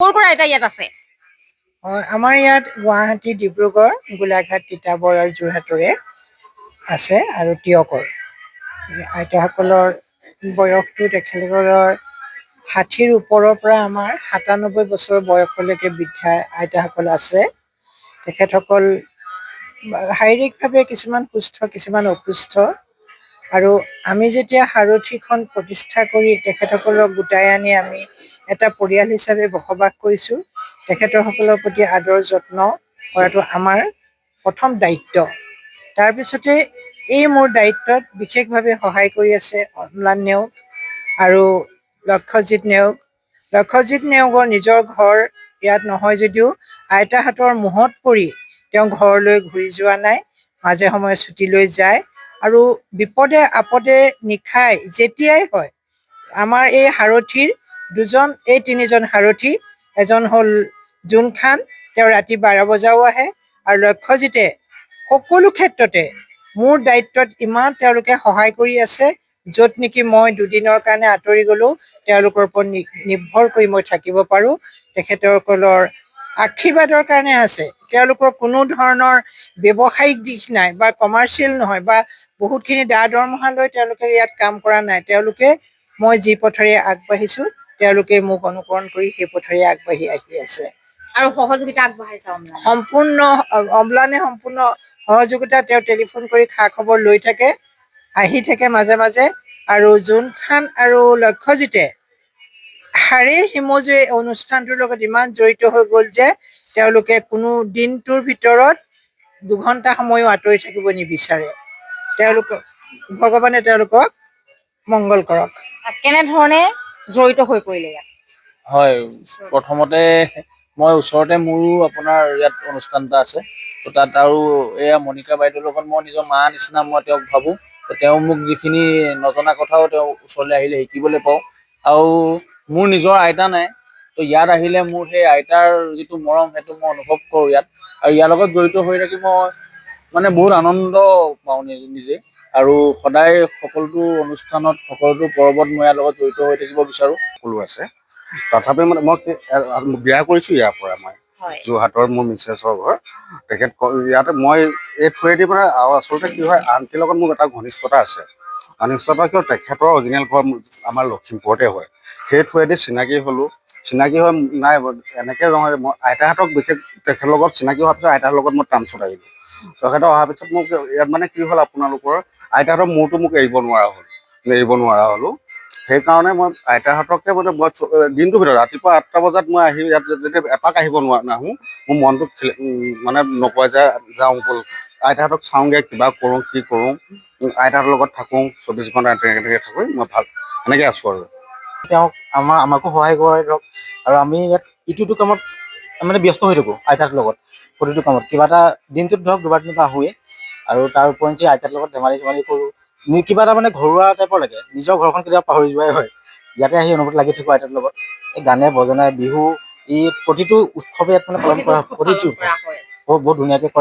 ক'ৰ পৰা এটা ইয়াত আছে? আমাৰ ইয়াত গুৱাহাটী, ডিব্ৰুগড়, গোলাঘাট, তিতাবৰ আৰু যোৰহাটৰে আছে আৰু তিয়কৰ। আইতাসকলৰ বয়সটো তেখেতসকলৰ ৬০ৰ ওপৰৰ পৰা আমাৰ ৯৭ বছৰ বয়সলৈকে বৃদ্ধা আইতাসকল আছে। তেখেতসকল শাৰীৰিকভাৱে কিছুমান সুস্থ, কিছুমান অসুস্থ। আৰু আমি যেতিয়া সাৰথিখন প্ৰতিষ্ঠা কৰি তেখেতসকলক গোটাই আনি আমি এটা পৰিয়াল হিচাপে বসবাস কৰিছোঁ, তেখেতসকলৰ প্ৰতি আদৰ যত্ন কৰাটো আমাৰ প্ৰথম দায়িত্ব। তাৰপিছতে এই মোৰ দায়িত্বত বিশেষভাৱে সহায় কৰি আছে অম্লান নেওগ আৰু লক্ষ্যজিৎ নেওগ। লক্ষ্যজিৎ নেওগৰ নিজৰ ঘৰ ইয়াত নহয় যদিও আইতাহঁতৰ মোহত পৰি তেওঁ ঘৰলৈ ঘূৰি যোৱা নাই, মাজে সময়ে ছুটী লৈ যায় আৰু বিপদে আপদে নিশাই যেতিয়াই হয় আমাৰ এই সাৰথিৰ তিনিজন সাৰথি, এজন হ'ল জোনখান, তেওঁ ৰাতি 12 বজাও আহে, আৰু লক্ষ্যজিতে সকলো ক্ষেত্ৰতে মোৰ দায়িত্বত ইমান তেওঁলোকে সহায় কৰি আছে, য'ত নেকি মই দুদিনৰ কাৰণে আঁতৰি গ'লেও তেওঁলোকৰ ওপৰত নিৰ্ভৰ কৰি মই থাকিব পাৰোঁ। তেখেতসকলৰ আশীৰ্বাদৰ কাৰণে আছে। তেওঁলোকৰ কোনো ধৰণৰ ব্যৱসায়িক দিশ নাই বা কমাৰ্চিয়েল নহয় বা বহুতখিনি দৰমহা লৈ তেওঁলোকে ইয়াত কাম কৰা নাই। তেওঁলোকে মই যি পথেৰে আগবাঢ়িছোঁ তেওঁলোকে মোক অনুকৰণ কৰি সেই পথেৰে আগবাঢ়ি আহি আছে আৰু সহযোগিতা আগবঢ়াইছে অম্লানে। অম্লানে সম্পূৰ্ণ সহযোগিতা। তেওঁ টেলিফোন কৰি খা খবৰ লৈ থাকে, আহি থাকে মাজে মাজে। আৰু জোনখান আৰু লক্ষ্যজিতে হাড়ে হিমজুৱে অনুষ্ঠানটোৰ লগত ইমান জড়িত হৈ গ'ল যে তেওঁলোকে কোনো দিনটোৰ ভিতৰত 2 ঘণ্টা সময়ো আঁতৰি থাকিব নিবিচাৰে। ভগৱানে তেওঁলোকক মংগল কৰক। কেনেধৰণে জড়িত হৈ পৰিলে ইয়াত? হয়, প্ৰথমতে মই ওচৰতে মোৰো আপোনাৰ ইয়াত অনুষ্ঠান এটা আছে, তো তাত আৰু এয়া মণিকা বাইদেউৰ লগত মই নিজৰ মা নিচিনা মই তেওঁক ভাবোঁ। তো তেওঁ মোক যিখিনি নজনা কথাও তেওঁ ওচৰলৈ আহিলে শিকিবলৈ পাওঁ। আৰু মোৰ নিজৰ আইতা নাই, তো ইয়াত আহিলে মোৰ সেই আইতাৰ যিটো মৰম সেইটো মই অনুভৱ কৰোঁ ইয়াত। আৰু ইয়াৰ লগত জড়িত হৈ থাকি মই মানে বহুত আনন্দ পাওঁ নিজে। আৰু সদায় সকলোটো অনুষ্ঠানত, সকলোটো পৰ্বত মই ইয়াৰ লগত জড়িত হৈ থাকিব বিচাৰোঁ। সকলো আছে, তথাপি মানে মই বিয়া কৰিছোঁ ইয়াৰ পৰা। মই যোৰহাটৰ মোৰ মিছেছৰ ঘৰ, তেখেত ইয়াতে মই এই থ্ৰুৱেদি মানে। আৰু আচলতে কি হয়, আণ্টিৰ লগত মোৰ এটা ঘনিষ্ঠতা আছে। ঘনিষ্ঠতা কিয়, তেখেতৰ অৰিজিনেল ঘৰ আমাৰ লখিমপুৰতে হয়। সেই থ্ৰুৱেদি চিনাকি হ'লোঁ। চিনাকি হৈ নাই এনেকৈ নহয়, মই আইতাহঁতক বিশেষ তেখেতৰ লগত চিনাকি হোৱাৰ পিছত আইতাহঁতৰ লগত মই টাৰ্মছত আহিলোঁ। তেখেতে অহাৰ পিছত মোক ইয়াত মানে কি হ'ল, আপোনালোকৰ আইতাহঁতৰ মূৰটো মোক এৰিব নোৱাৰা হ'লোঁ। সেইকাৰণে মই আইতাহঁতকে মানে মই দিনটোৰ ভিতৰত ৰাতিপুৱা 8টা বজাত মই আহি ইয়াত যেতিয়া এপাক আহিব নাহোঁ, মোৰ মনটো মানে নকয় যে যাওঁ ব'ল আইতাহঁতক চাওঁগৈ, কিবা কৰোঁ, কি কৰোঁ, আইতাহঁতৰ লগত থাকোঁ, 24 ঘণ্টা তেনেকৈ থাকোঁ। মই ভাল এনেকৈ আছোঁ আৰু তেওঁক আমাকো সহায় কৰে ধৰক। আৰু আমি ইয়াত ইটো কামত মানে ব্যস্ত হৈ থাকোঁ আইতাহঁতৰ লগত। প্ৰতিটো কামত কিবা এটা দিনটোত ধৰক 2-3 বাৰ আহোঁৱেই। আৰু তাৰ উপৰিঞ্চি আইতাৰ লগত ধেমালি কৰোঁ। কিবা এটা মানে ঘৰুৱা টাইপৰ লাগে, নিজৰ ঘৰখন কেতিয়াবা পাহৰি যোৱাই হয়। ইয়াতে আহি অনুভূতি লাগি থাকোঁ আইতাৰ লগত। এই গানে বজনাই বিহু, ঈদ প্ৰতিটো উৎসৱে ইয়াত মানে পালন কৰা হয়। প্ৰতিটো বহুত ধুনীয়াকৈ কৰা